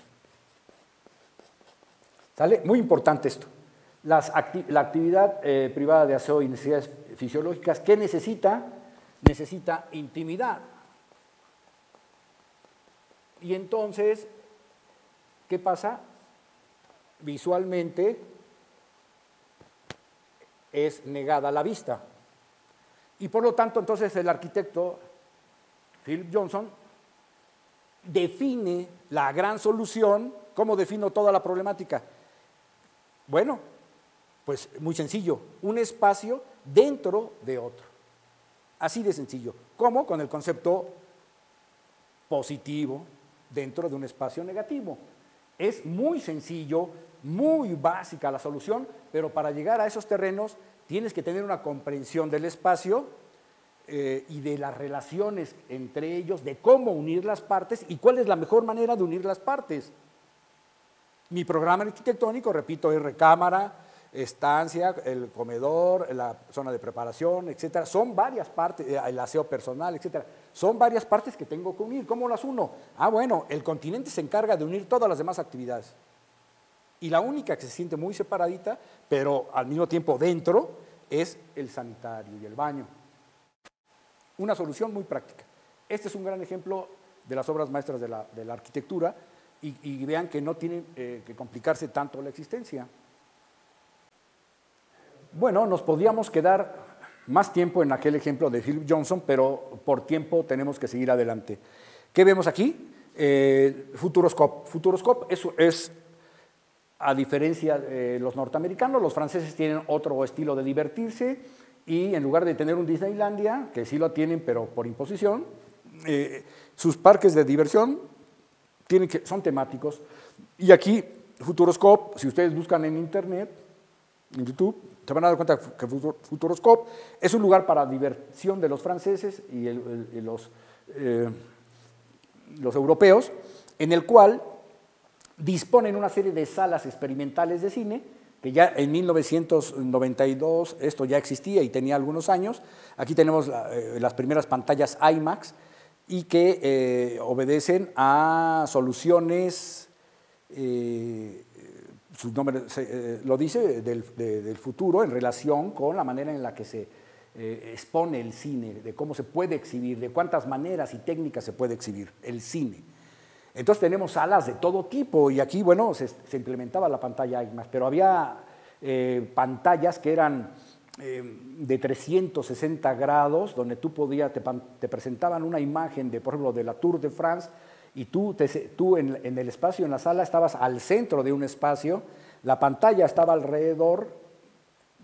¿Sale? Muy importante esto. La actividad privada de aseo y necesidades fisiológicas, ¿qué necesita? Necesita intimidad. Y entonces, ¿qué pasa? Visualmente es negada la vista. Y por lo tanto, entonces el arquitecto Philip Johnson define la gran solución. ¿Cómo defino toda la problemática? Bueno, pues muy sencillo, un espacio dentro de otro. Así de sencillo. ¿Cómo? Con el concepto positivo dentro de un espacio negativo. Es muy sencillo, muy básica la solución, pero para llegar a esos terrenos tienes que tener una comprensión del espacio y de las relaciones entre ellos, de cómo unir las partes y cuál es la mejor manera de unir las partes. Mi programa arquitectónico, repito, es recámara, estancia, el comedor, la zona de preparación, etcétera. Son varias partes, el aseo personal, etcétera. Son varias partes que tengo que unir. ¿Cómo las uno? Bueno, el continente se encarga de unir todas las demás actividades. Y la única que se siente muy separadita, pero al mismo tiempo dentro, es el sanitario y el baño. Una solución muy práctica. Este es un gran ejemplo de las obras maestras de la arquitectura y vean que no tiene que complicarse tanto la existencia. Bueno, nos podríamos quedar más tiempo en aquel ejemplo de Philip Johnson, pero por tiempo tenemos que seguir adelante. ¿Qué vemos aquí? Futuroscope. Futuroscope es, a diferencia de los norteamericanos, los franceses tienen otro estilo de divertirse y en lugar de tener un Disneylandia, que sí lo tienen pero por imposición, sus parques de diversión son temáticos. Y aquí, Futuroscope, si ustedes buscan en internet, en YouTube, se van a dar cuenta que Futuroscope es un lugar para diversión de los franceses y los europeos, en el cual disponen una serie de salas experimentales de cine, que ya en 1992 esto ya existía y tenía algunos años. Aquí tenemos las primeras pantallas IMAX y que obedecen a soluciones, su nombre lo dice, del futuro en relación con la manera en la que se expone el cine, de cómo se puede exhibir, de cuántas maneras y técnicas se puede exhibir el cine. Entonces tenemos salas de todo tipo y aquí, bueno, se implementaba la pantalla IMAX, pero había pantallas que eran de 360 grados, donde tú te presentaban una imagen, por ejemplo, de la Tour de France, y tú en el espacio, en la sala, estabas al centro de un espacio, la pantalla estaba alrededor,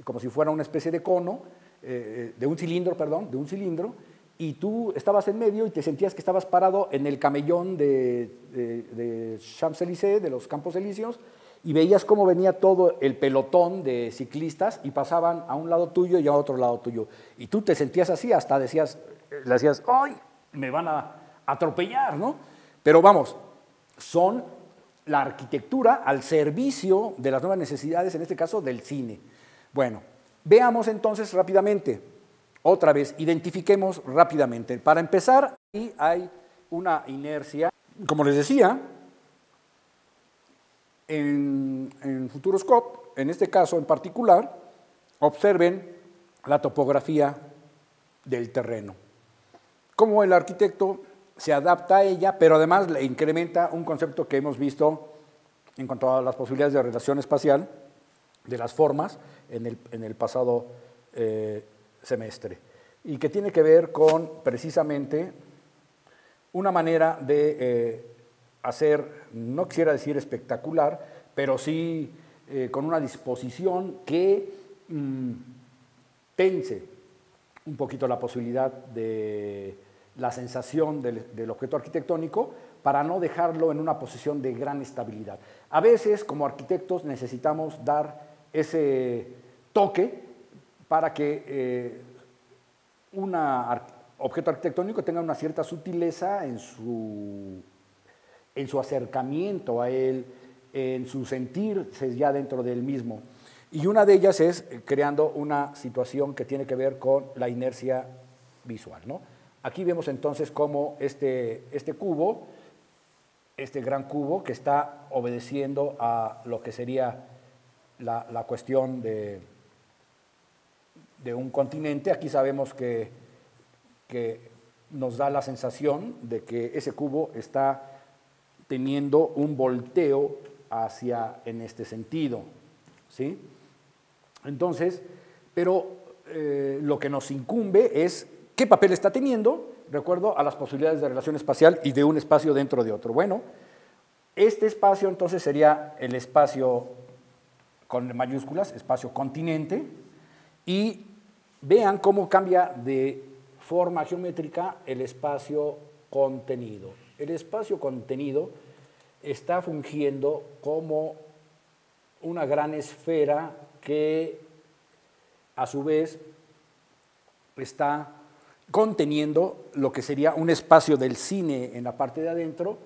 como si fuera una especie de cono, de un cilindro, y tú estabas en medio y te sentías que estabas parado en el camellón de Champs-Élysées, de los Campos Elíseos, y veías cómo venía todo el pelotón de ciclistas y pasaban a un lado tuyo y a otro lado tuyo. Y tú te sentías así, hasta decías, le decías, ¡ay! Me van a atropellar, ¿no? Pero vamos, son la arquitectura al servicio de las nuevas necesidades, en este caso del cine. Bueno, veamos entonces rápidamente, otra vez, identifiquemos rápidamente. Para empezar, ahí hay una inercia, como les decía, en Futuroscope, en este caso en particular, observen la topografía del terreno. Cómo el arquitecto se adapta a ella, pero además le incrementa un concepto que hemos visto en cuanto a las posibilidades de relación espacial, de las formas, en el pasado semestre, y que tiene que ver con precisamente una manera de hacer, no quisiera decir espectacular, pero sí con una disposición que tense un poquito la posibilidad de la sensación del objeto arquitectónico para no dejarlo en una posición de gran estabilidad. A veces, como arquitectos, necesitamos dar ese toque para que un objeto arquitectónico tenga una cierta sutileza en su acercamiento a él, en su sentirse ya dentro del mismo. Y una de ellas es creando una situación que tiene que ver con la inercia visual, ¿no? Aquí vemos entonces cómo este cubo, este gran cubo que está obedeciendo a lo que sería la cuestión de un continente, aquí sabemos que nos da la sensación de que ese cubo está teniendo un volteo en este sentido, ¿sí? Entonces, pero lo que nos incumbe es qué papel está teniendo, de acuerdo a las posibilidades de relación espacial y de un espacio dentro de otro. Bueno, este espacio entonces sería el espacio con mayúsculas, espacio continente, y vean cómo cambia de forma geométrica el espacio contenido. El espacio contenido está fungiendo como una gran esfera que a su vez está conteniendo lo que sería un espacio del cine en la parte de adentro,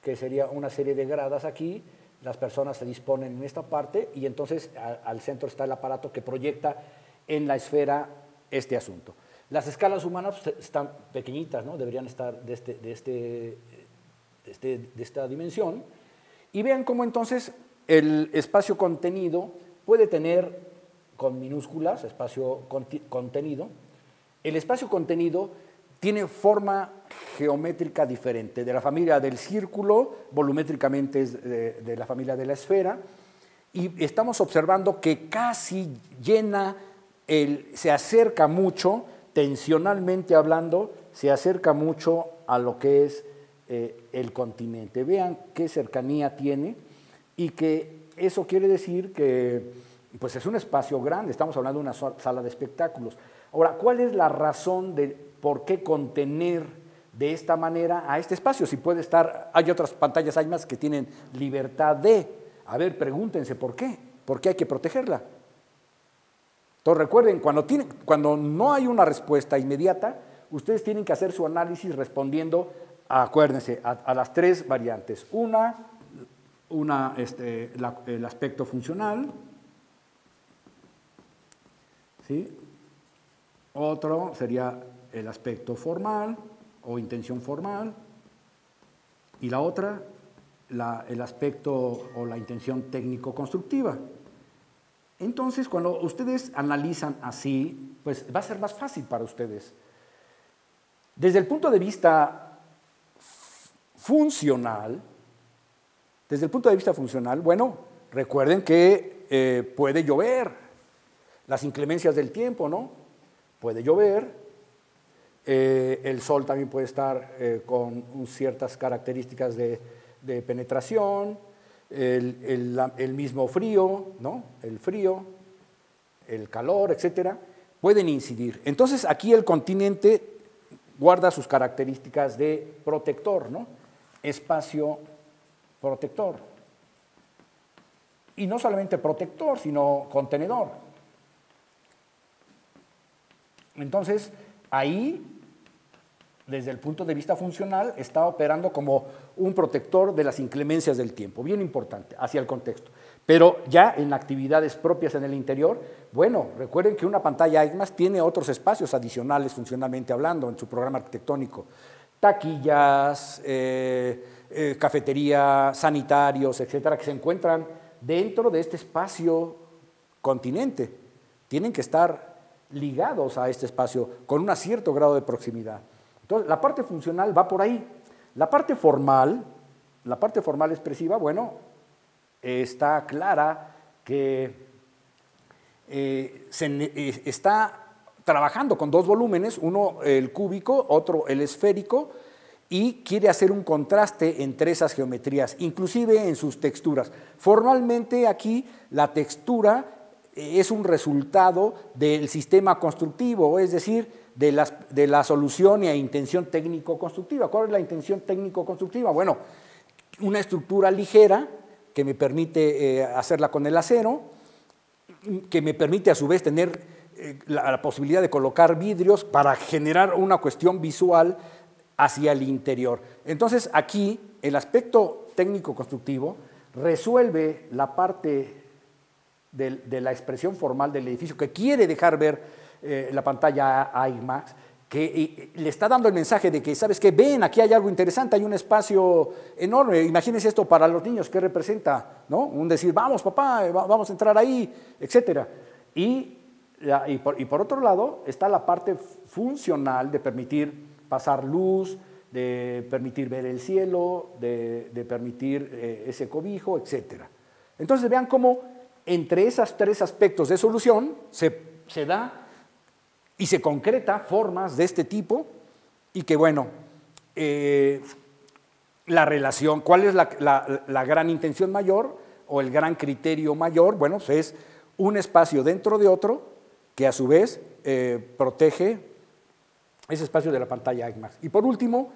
que sería una serie de gradas aquí, las personas se disponen en esta parte y entonces al centro está el aparato que proyecta en la esfera este asunto. Las escalas humanas están pequeñitas, ¿no? Deberían estar de esta dimensión, y vean cómo entonces el espacio contenido puede tener, con minúsculas, espacio contenido, el espacio contenido tiene forma geométrica diferente, de la familia del círculo, volumétricamente es de la familia de la esfera, y estamos observando que casi llena, se acerca mucho, tensionalmente hablando, se acerca mucho a lo que es el continente. Vean qué cercanía tiene y que eso quiere decir que pues es un espacio grande, estamos hablando de una sala de espectáculos. Ahora, ¿cuál es la razón de por qué contener de esta manera a este espacio? Si puede estar, hay otras pantallas, hay más que tienen libertad de, a ver, pregúntense por qué hay que protegerla. Entonces recuerden, cuando no hay una respuesta inmediata, ustedes tienen que hacer su análisis respondiendo, acuérdense, a las tres variantes. El aspecto funcional, ¿sí? Otro sería el aspecto formal o intención formal, y la otra, el aspecto o la intención técnico-constructiva. Entonces, cuando ustedes analizan así, pues va a ser más fácil para ustedes. Desde el punto de vista funcional, bueno, recuerden que puede llover, las inclemencias del tiempo, ¿no? Puede llover, el sol también puede estar con ciertas características de penetración, el mismo frío, ¿no? El frío, el calor, etcétera, pueden incidir. Entonces, aquí el continente guarda sus características de protector, ¿no? Espacio protector. Y no solamente protector, sino contenedor. Entonces, ahí, desde el punto de vista funcional, está operando como un protector de las inclemencias del tiempo, bien importante, hacia el contexto. Pero ya en actividades propias en el interior, bueno, recuerden que una pantalla IGMAX tiene otros espacios adicionales funcionalmente hablando en su programa arquitectónico. Taquillas, cafetería, sanitarios, etcétera, que se encuentran dentro de este espacio continente. Tienen que estar ligados a este espacio con un cierto grado de proximidad. Entonces, la parte funcional va por ahí. La parte formal expresiva, bueno, está clara que está trabajando con dos volúmenes, uno el cúbico, otro el esférico, y quiere hacer un contraste entre esas geometrías, inclusive en sus texturas. Formalmente aquí la textura es un resultado del sistema constructivo, es decir, de la solución e intención técnico-constructiva. ¿Cuál es la intención técnico-constructiva? Bueno, una estructura ligera que me permite hacerla con el acero, que me permite a su vez tener la posibilidad de colocar vidrios para generar una cuestión visual hacia el interior. Entonces, aquí el aspecto técnico-constructivo resuelve la parte de la expresión formal del edificio que quiere dejar ver la pantalla IGMAX, que le está dando el mensaje de que, ¿sabes qué? Ven, aquí hay algo interesante, hay un espacio enorme, imagínense esto para los niños, ¿qué representa? ¿No? Un decir, vamos papá, vamos a entrar ahí, etc. Y por otro lado está la parte funcional de permitir pasar luz, de permitir ver el cielo, de permitir ese cobijo, etc. Entonces vean cómo entre esos tres aspectos de solución se da y se concreta formas de este tipo y que, bueno, la relación, ¿cuál es la gran intención mayor o el gran criterio mayor? Bueno, pues es un espacio dentro de otro que a su vez protege ese espacio de la pantalla IGMAX. Y por último,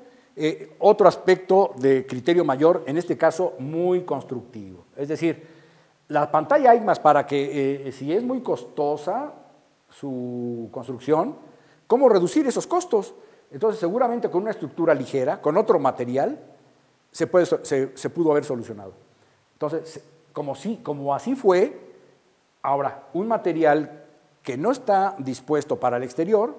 otro aspecto de criterio mayor, en este caso muy constructivo. Es decir, la pantalla IGMAX, para que si es muy costosa su construcción, ¿cómo reducir esos costos? Entonces, seguramente con una estructura ligera, con otro material, se pudo haber solucionado. Entonces, como así fue, ahora, un material que no está dispuesto para el exterior,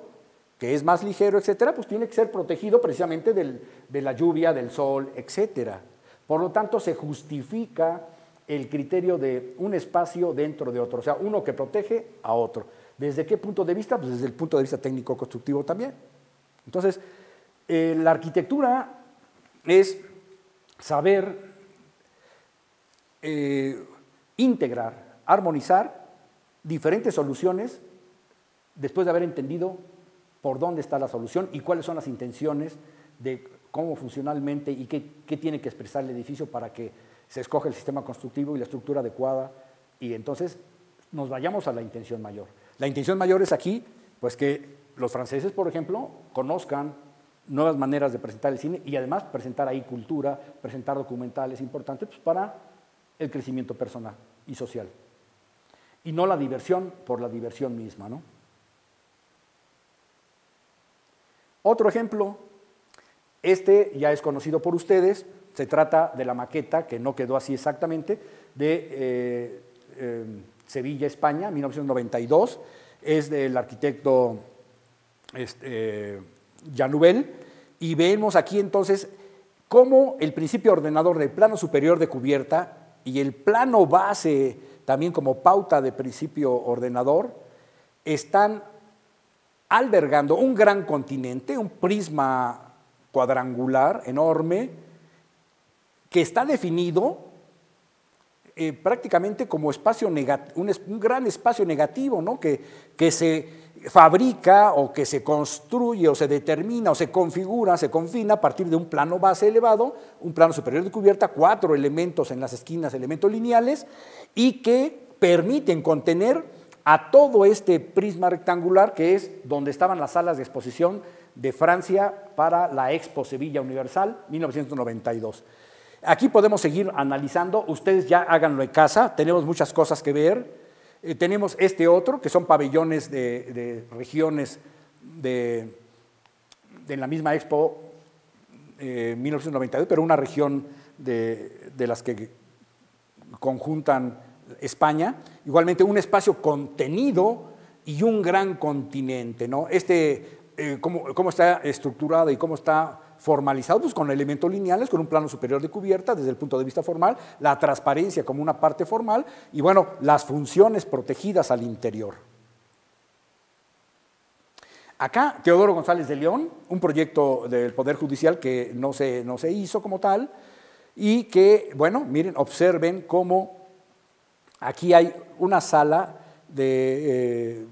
que es más ligero, etcétera, pues tiene que ser protegido precisamente de la lluvia, del sol, etcétera. Por lo tanto, se justifica el criterio de un espacio dentro de otro, o sea, uno que protege a otro. ¿Desde qué punto de vista? Pues desde el punto de vista técnico-constructivo también. Entonces, la arquitectura es saber integrar, armonizar diferentes soluciones después de haber entendido por dónde está la solución y cuáles son las intenciones de cómo funcionalmente y qué tiene que expresar el edificio para que se escoja el sistema constructivo y la estructura adecuada y entonces nos vayamos a la intención mayor. La intención mayor es aquí, pues que los franceses, por ejemplo, conozcan nuevas maneras de presentar el cine y además presentar ahí cultura, presentar documentales importantes pues, para el crecimiento personal y social. Y no la diversión por la diversión misma, ¿no? Otro ejemplo, este ya es conocido por ustedes, se trata de la maqueta, que no quedó así exactamente, de Sevilla, España, 1992, es del arquitecto Jean Nouvel, y vemos aquí entonces cómo el principio ordenador del plano superior de cubierta y el plano base también como pauta de principio ordenador están albergando un gran continente, un prisma cuadrangular enorme que está definido prácticamente como espacio un gran espacio negativo, ¿no? que se fabrica o que se construye o se determina o se configura, se confina a partir de un plano base elevado, un plano superior de cubierta, 4 elementos en las esquinas, elementos lineales, y que permiten contener a todo este prisma rectangular que es donde estaban las salas de exposición de Francia para la Expo Sevilla Universal, 1992. Aquí podemos seguir analizando, ustedes ya háganlo en casa, tenemos muchas cosas que ver. Tenemos este otro, que son pabellones de regiones de la misma Expo 1992, pero una región de las que conjuntan España. Igualmente un espacio contenido y un gran continente, ¿no? Cómo está estructurado y cómo está formalizado, pues con elementos lineales, con un plano superior de cubierta desde el punto de vista formal, la transparencia como una parte formal y, bueno, las funciones protegidas al interior. Acá, Teodoro González de León, un proyecto del Poder Judicial que no se hizo como tal y que, bueno, miren, observen cómo aquí hay una sala donde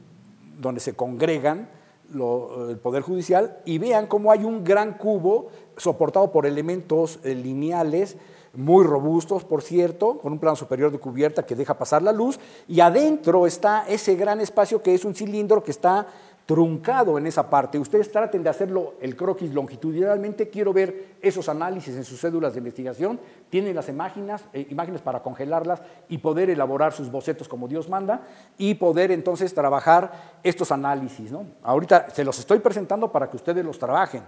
se congregan el Poder Judicial y vean cómo hay un gran cubo soportado por elementos lineales muy robustos, por cierto, con un plano superior de cubierta que deja pasar la luz, y adentro está ese gran espacio que es un cilindro que está truncado en esa parte. Ustedes traten de hacerlo el croquis longitudinalmente. Quiero ver esos análisis en sus cédulas de investigación. Tienen las imágenes para congelarlas y poder elaborar sus bocetos como Dios manda y poder entonces trabajar estos análisis, ¿no? Ahorita se los estoy presentando para que ustedes los trabajen.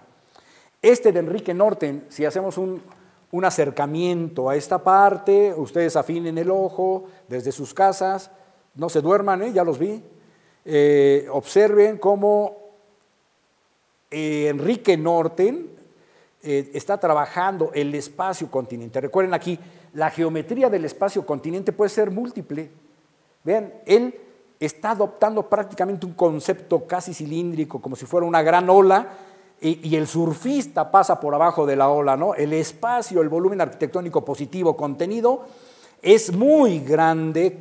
De Enrique Norten, si hacemos un acercamiento a esta parte, ustedes afinen el ojo desde sus casas, no se duerman, ya los vi. Observen cómo Enrique Norten está trabajando el espacio-continente. Recuerden aquí, la geometría del espacio-continente puede ser múltiple. Vean, él está adoptando prácticamente un concepto casi cilíndrico, como si fuera una gran ola, y el surfista pasa por abajo de la ola, ¿no? El espacio, el volumen arquitectónico positivo contenido es muy grande,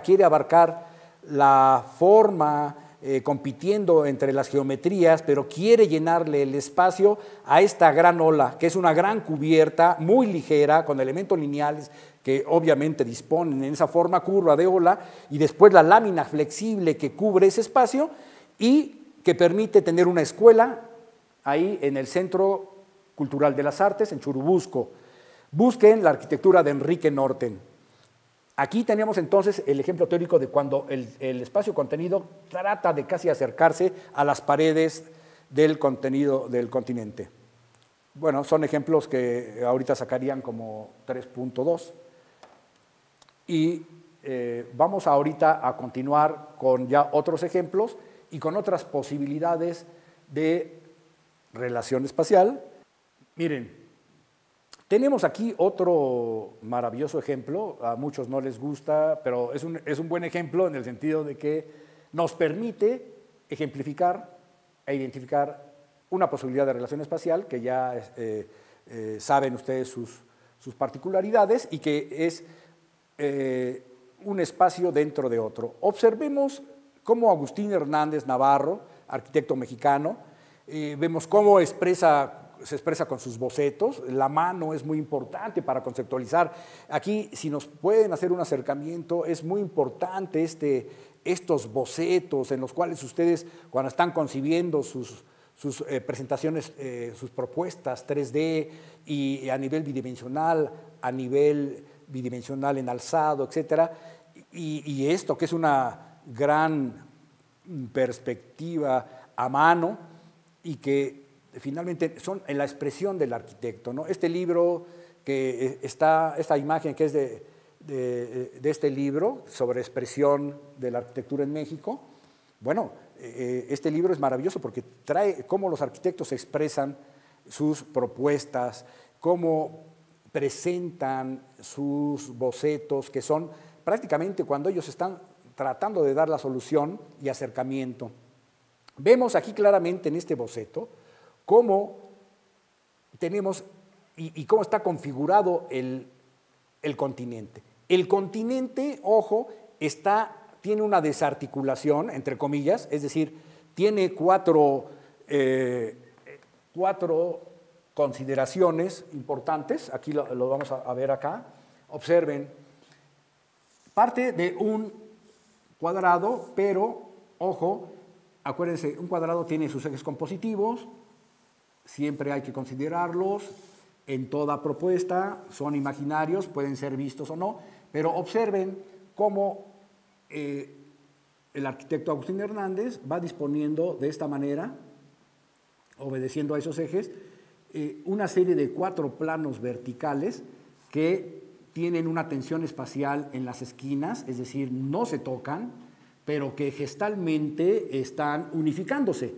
quiere abarcar la forma, compitiendo entre las geometrías, pero quiere llenarle el espacio a esta gran ola, que es una gran cubierta muy ligera, con elementos lineales que obviamente disponen en esa forma curva de ola, y después la lámina flexible que cubre ese espacio y que permite tener una escuela ahí en el Centro Cultural de las Artes, en Churubusco. Busquen la arquitectura de Enrique Norten. Aquí tenemos entonces el ejemplo teórico de cuando el espacio contenido trata de casi acercarse a las paredes del contenido del continente. Bueno, son ejemplos que ahorita sacarían como 3.2. Y vamos ahorita a continuar con ya otros ejemplos y con otras posibilidades de relación espacial. Miren, tenemos aquí otro maravilloso ejemplo, a muchos no les gusta, pero es un buen ejemplo en el sentido de que nos permite ejemplificar e identificar una posibilidad de relación espacial que ya saben ustedes sus particularidades y que es un espacio dentro de otro. Observemos cómo Agustín Hernández Navarro, arquitecto mexicano, vemos cómo se expresa con sus bocetos. La mano es muy importante para conceptualizar. Aquí, si nos pueden hacer un acercamiento, es muy importante estos bocetos en los cuales ustedes, cuando están concibiendo sus presentaciones, sus propuestas 3D y a nivel bidimensional en alzado, etcétera, y esto que es una gran perspectiva a mano y que finalmente son en la expresión del arquitecto, ¿no? Este libro esta imagen que es de este libro sobre expresión de la arquitectura en México, bueno, este libro es maravilloso porque trae cómo los arquitectos expresan sus propuestas, cómo presentan sus bocetos, que son prácticamente cuando ellos están tratando de dar la solución y acercamiento. Vemos aquí claramente en este boceto cómo tenemos y cómo está configurado el continente. El continente, ojo, tiene una desarticulación, entre comillas, es decir, tiene cuatro consideraciones importantes. Aquí lo vamos a ver acá. Observen, parte de un cuadrado, pero, ojo, Acuérdense, un cuadrado tiene sus ejes compositivos, siempre hay que considerarlos. En toda propuesta son imaginarios, pueden ser vistos o no, pero observen cómo el arquitecto Agustín Hernández va disponiendo de esta manera, obedeciendo a esos ejes, una serie de 4 planos verticales que tienen una tensión espacial en las esquinas, es decir, no se tocan, pero que gestalmente están unificándose.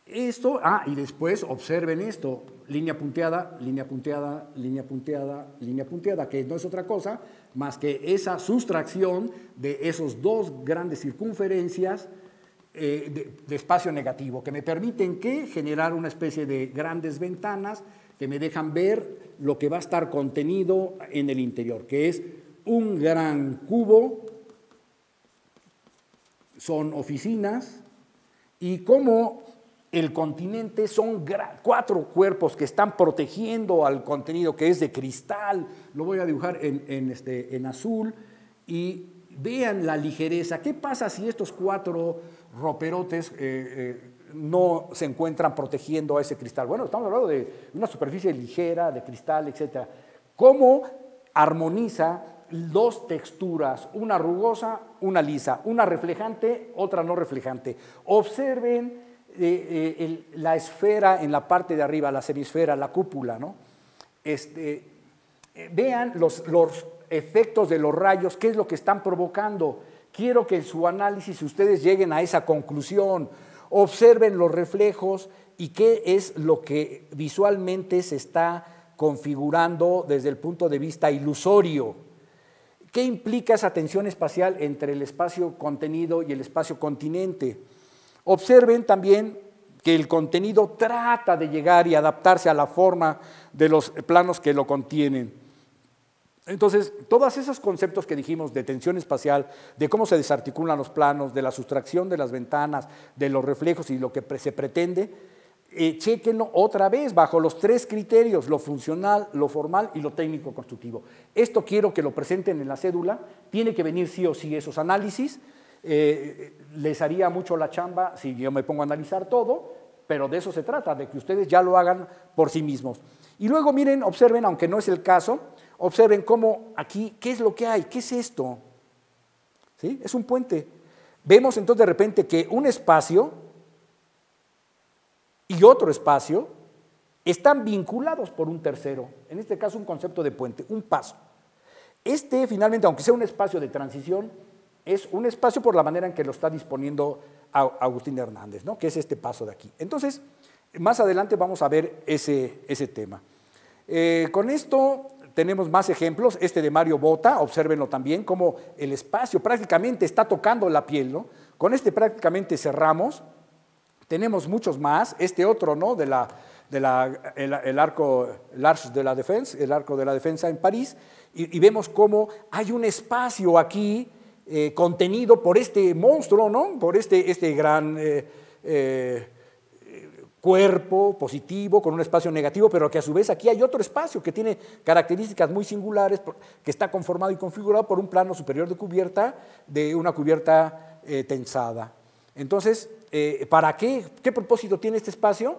Esto, y después observen esto, línea punteada, línea punteada, línea punteada, línea punteada, que no es otra cosa más que esa sustracción de esos 2 grandes circunferencias de espacio negativo, que me permiten generar una especie de grandes ventanas que me dejan ver lo que va a estar contenido en el interior, que es un gran cubo, son oficinas, y como el continente son 4 cuerpos que están protegiendo al contenido, que es de cristal. Lo voy a dibujar en azul, y vean la ligereza. ¿Qué pasa si estos 4 roperotes no se encuentran protegiendo a ese cristal? Bueno, estamos hablando de una superficie ligera, de cristal, etc. ¿Cómo armoniza 2 texturas, una rugosa, una lisa, una reflejante, otra no reflejante? Observen la esfera en la parte de arriba, la semisfera, la cúpula, ¿no? Vean los efectos de los rayos, qué es lo que están provocando. Quiero que en su análisis ustedes lleguen a esa conclusión. Observen los reflejos y qué es lo que visualmente se está configurando desde el punto de vista ilusorio. ¿Qué implica esa tensión espacial entre el espacio contenido y el espacio continente? Observen también que el contenido trata de llegar y adaptarse a la forma de los planos que lo contienen. Entonces, todos esos conceptos que dijimos de tensión espacial, de cómo se desarticulan los planos, de la sustracción de las ventanas, de los reflejos y lo que se pretende, chéquenlo otra vez bajo los 3 criterios, lo funcional, lo formal y lo técnico constructivo. Esto quiero que lo presenten en la cédula, tiene que venir sí o sí esos análisis. Les haría mucho la chamba si yo me pongo a analizar todo, pero de eso se trata, de que ustedes ya lo hagan por sí mismos. Y luego miren, observen, aunque no es el caso, observen cómo aquí, ¿qué es lo que hay? ¿Qué es esto? ¿Sí? Es un puente. Vemos entonces de repente que un espacio y otro espacio están vinculados por un tercero, en este caso un concepto de puente, un paso. Finalmente, aunque sea un espacio de transición, es un espacio por la manera en que lo está disponiendo Agustín Hernández, ¿no? Que es este paso de aquí. Entonces, más adelante vamos a ver ese tema. Con esto tenemos más ejemplos, de Mario Botta, obsérvenlo también, como el espacio prácticamente está tocando la piel, ¿no? Con prácticamente cerramos. Tenemos muchos más, otro, ¿no? El arco de la Défense, el arco de la defensa en París, y vemos cómo hay un espacio aquí contenido por este monstruo, ¿no? Por este gran cuerpo positivo con un espacio negativo, pero que a su vez aquí hay otro espacio que tiene características muy singulares, que está conformado y configurado por un plano superior de cubierta, de una cubierta tensada. Entonces, ¿para qué? ¿Qué propósito tiene este espacio?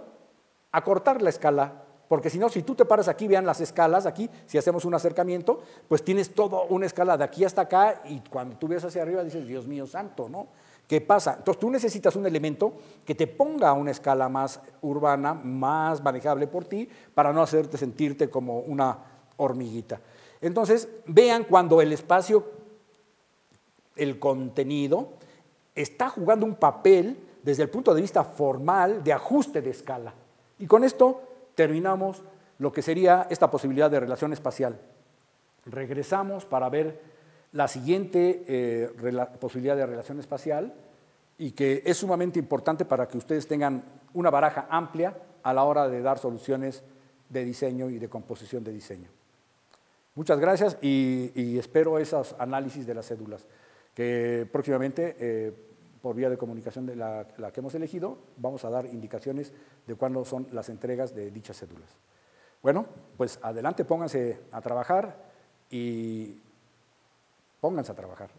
Acortar la escala, porque si no, si tú te paras aquí, vean las escalas aquí, si hacemos un acercamiento, pues tienes toda una escala de aquí hasta acá, y cuando tú ves hacia arriba dices, Dios mío santo, ¿no? ¿Qué pasa? Entonces tú necesitas un elemento que te ponga a una escala más urbana, más manejable por ti, para no hacerte sentirte como una hormiguita. Entonces, vean cuando el espacio, el contenido, está jugando un papel desde el punto de vista formal de ajuste de escala. Y con esto terminamos lo que sería esta posibilidad de relación espacial. Regresamos para ver la siguiente posibilidad de relación espacial, y que es sumamente importante para que ustedes tengan una baraja amplia a la hora de dar soluciones de diseño y de composición de diseño. Muchas gracias y espero esos análisis de las cédulas, que próximamente, por vía de comunicación de la que hemos elegido, vamos a dar indicaciones de cuándo son las entregas de dichas cédulas. Bueno, pues adelante, pónganse a trabajar y pónganse a trabajar.